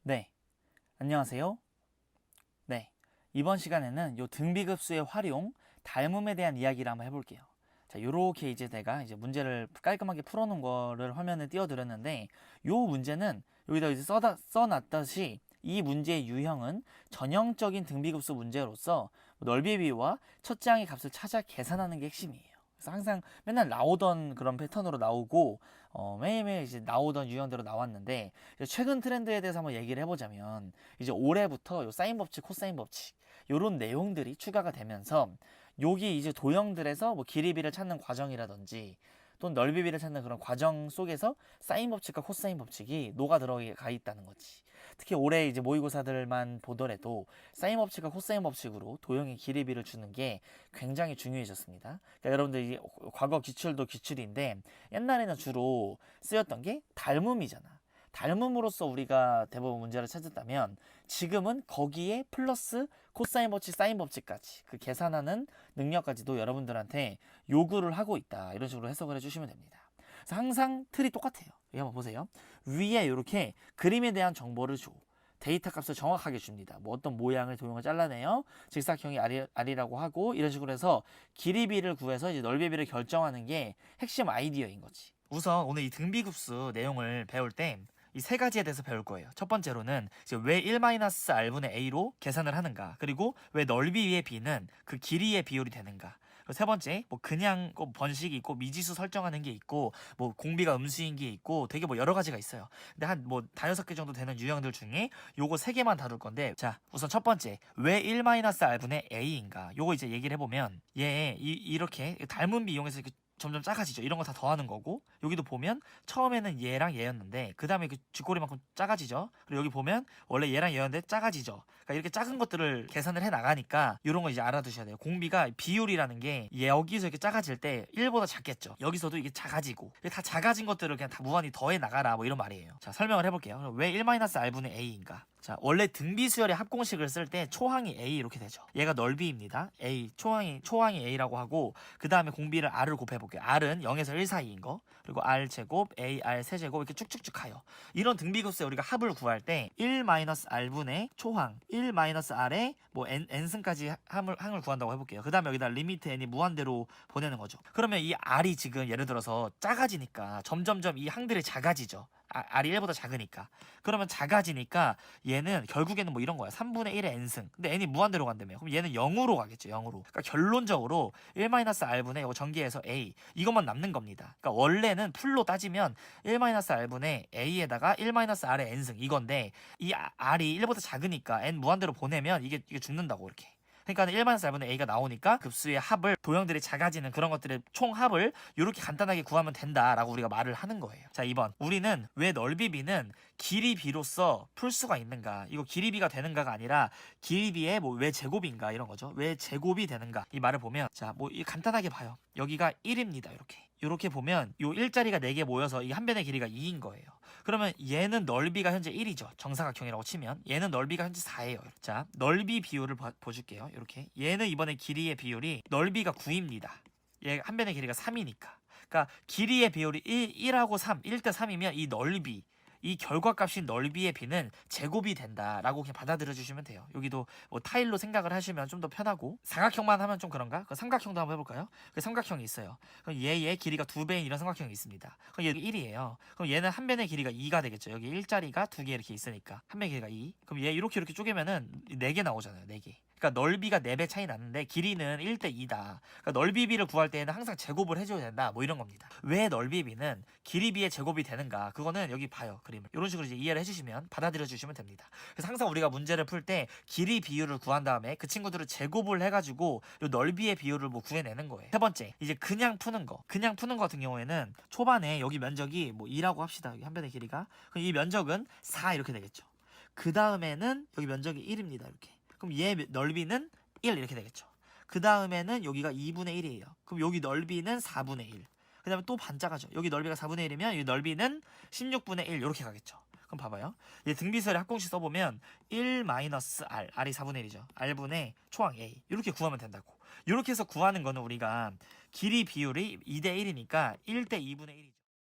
네, 안녕하세요. 네, 이번 시간에는 요 등비급수의 활용, 닮음에 대한 이야기를 한번 해볼게요. 자, 요렇게 이제 내가 이제 문제를 깔끔하게 풀어놓은 거를 화면에 띄워드렸는데, 요 문제는 여기다 이제 써놨듯이 이 문제의 유형은 전형적인 등비급수 문제로서 넓이의 비율과 첫째 항의 값을 찾아 계산하는 게 핵심이에요. 그래서 항상 맨날 나오던 그런 패턴으로 나오고 매일매일 이제 나오던 유형대로 나왔는데, 최근 트렌드에 대해서 한번 얘기를 해보자면 이제 올해부터 요 사인 법칙, 코사인 법칙 요런 내용들이 추가가 되면서 여기 이제 도형들에서 뭐 길이비를 찾는 과정이라든지 또는 넓이비를 찾는 그런 과정 속에서 사인 법칙과 코사인 법칙이 녹아 들어가 있다는 거지. 특히 올해 이제 모의고사들만 보더라도 사인 법칙과 코사인 법칙으로 도형의 길이비를 주는 게 굉장히 중요해졌습니다. 그러니까 여러분들 이 과거 기출도 기출인데 옛날에는 주로 쓰였던 게 닮음이잖아. 닮음으로써 우리가 대부분 문제를 찾았다면 지금은 거기에 플러스 코사인 법칙, 사인 법칙까지 그 계산하는 능력까지도 여러분들한테 요구를 하고 있다. 이런 식으로 해석을 해주시면 됩니다. 그래서 항상 틀이 똑같아요. 여기 한번 보세요. 위에 이렇게 그림에 대한 정보를 줘. 데이터 값을 정확하게 줍니다. 뭐 어떤 모양을 도형을 잘라내요. 직사각형이 R이라고 하고 이런 식으로 해서 길이비를 구해서 이제 넓이비를 결정하는 게 핵심 아이디어인 거지. 우선 오늘 이 등비급수 내용을 배울 때 이 세 가지에 대해서 배울 거예요. 첫 번째로는 이제 왜 1-R분의 A로 계산을 하는가, 그리고 왜 넓이의 B는 그 길이의 비율이 되는가, 그리고 세 번째 뭐 그냥 번식이 있고 미지수 설정하는 게 있고 뭐 공비가 음수인 게 있고 되게 뭐 여러 가지가 있어요. 근데 한 뭐 다여섯 개 정도 되는 유형들 중에 요거 세 개만 다룰 건데, 자 우선 첫 번째 왜 1-R분의 A인가, 요거 이제 얘기를 해보면 얘 이렇게 닮은 비 이용해서 이렇게 점점 작아지죠. 이런 거 다 더하는 거고, 여기도 보면 처음에는 얘랑 얘였는데 그 다음에 그 쥐꼬리만큼 작아지죠. 그리고 여기 보면 원래 얘랑 얘였는데 작아지죠. 그러니까 이렇게 작은 것들을 계산을 해 나가니까 이런 거 이제 알아두셔야 돼요. 공비가 비율이라는 게 여기서 이렇게 작아질 때 1보다 작겠죠. 여기서도 이게 작아지고, 이게 다 작아진 것들을 그냥 다 무한히 더해 나가라 뭐 이런 말이에요. 자, 설명을 해볼게요. 왜 1-R분의 A인가? 자, 원래 등비수열의 합공식을 쓸 때 초항이 A 이렇게 되죠. 얘가 넓이입니다. A, 초항이 A라고 하고, 그 다음에 공비를 R을 곱해볼게요. R은 0에서 1 사이인 거, 그리고 R제곱, AR 세제곱 이렇게 쭉쭉쭉 가요. 이런 등비급수에 우리가 합을 구할 때 1-R분의 초항, 1-R에 뭐 N승까지 항을 구한다고 해볼게요. 그 다음에 여기다 리미트 N이 무한대로 보내는 거죠. 그러면 이 R이 지금 예를 들어서 작아지니까 점점점 이 항들이 작아지죠. R이 1보다 작으니까. 그러면 작아지니까 얘는 결국에는 뭐 이런 거야. 3분의 1의 n승. 근데 n이 무한대로 간다며. 그럼 얘는 0으로 가겠죠. 0으로. 그러니까 결론적으로 1-R분의 이거 전기에서 a 이것만 남는 겁니다. 그러니까 원래는 풀로 따지면 1-R분의 a에다가 1-R의 n승 이건데, 이 R이 1보다 작으니까 n 무한대로 보내면 이게 죽는다고 이렇게. 그러니까 1-R분의 A가 나오니까 급수의 합을, 도형들이 작아지는 그런 것들의 총합을 이렇게 간단하게 구하면 된다라고 우리가 말을 하는 거예요. 자, 2번. 우리는 왜 넓이비는 길이비로서 풀 수가 있는가, 이거 길이비가 되는가가 아니라 길이비의 뭐 왜 제곱인가 이런 거죠. 왜 제곱이 되는가 이 말을 보면, 자, 뭐 간단하게 봐요. 여기가 1입니다. 이렇게 보면 요 일자리가 4개 모여서 이 한 변의 길이가 2인 거예요. 그러면 얘는 넓이가 현재 1이죠. 정사각형이라고 치면 얘는 넓이가 현재 4예요. 자, 넓이 비율을 보줄게요. 이렇게 얘는 이번에 길이의 비율이 넓이가 9입니다. 얘 한 변의 길이가 3이니까. 그러니까 길이의 비율이 1하고 3, 1대 3이면 이 넓이, 이 결과값인 넓이의 비는 제곱이 된다라고 그냥 받아들여 주시면 돼요. 여기도 뭐 타일로 생각을 하시면 좀 더 편하고, 사각형만 하면 좀 그런가? 그 삼각형도 한번 해볼까요? 그 삼각형이 있어요. 그럼 얘의 길이가 2배인 이런 삼각형이 있습니다. 그럼 얘 1이에요. 그럼 얘는 한 변의 길이가 2가 되겠죠. 여기 일자리가 2개 이렇게 있으니까 한 변의 길이가 2. 그럼 얘 이렇게 쪼개면은 4개 나오잖아요. 4개. 그러니까 넓이가 4배 차이 나는데 길이는 1대 2다. 그러니까 넓이비를 구할 때에는 항상 제곱을 해줘야 된다. 뭐 이런 겁니다. 왜 넓이비는 길이비의 제곱이 되는가? 그거는 여기 봐요. 그림을. 이런 식으로 이제 이해를 해주시면, 받아들여 주시면 됩니다. 그래서 항상 우리가 문제를 풀 때 길이 비율을 구한 다음에 그 친구들을 제곱을 해가지고 요 넓이의 비율을 뭐 구해내는 거예요. 세 번째, 이제 그냥 푸는 거. 그냥 푸는 거 같은 경우에는 초반에 여기 면적이 뭐 2라고 합시다. 여기 한 변의 길이가. 그럼 이 면적은 4 이렇게 되겠죠. 그 다음에는 여기 면적이 1입니다. 이렇게. 그럼 얘 넓이는 1 이렇게 되겠죠. 그 다음에는 여기가 2분의 1이에요. 그럼 여기 넓이는 4분의 1. 그 다음에 또 반짝하죠. 여기 넓이가 4분의 1이면 이 넓이는 16분의 1 이렇게 가겠죠. 그럼 봐봐요. 이제 등비수열의 합공식 써보면 1-R, R이 4분의 1이죠. R분의 초항 A 이렇게 구하면 된다고. 이렇게 해서 구하는 거는 우리가 길이 비율이 2대 1이니까 1대 2분의 1이죠.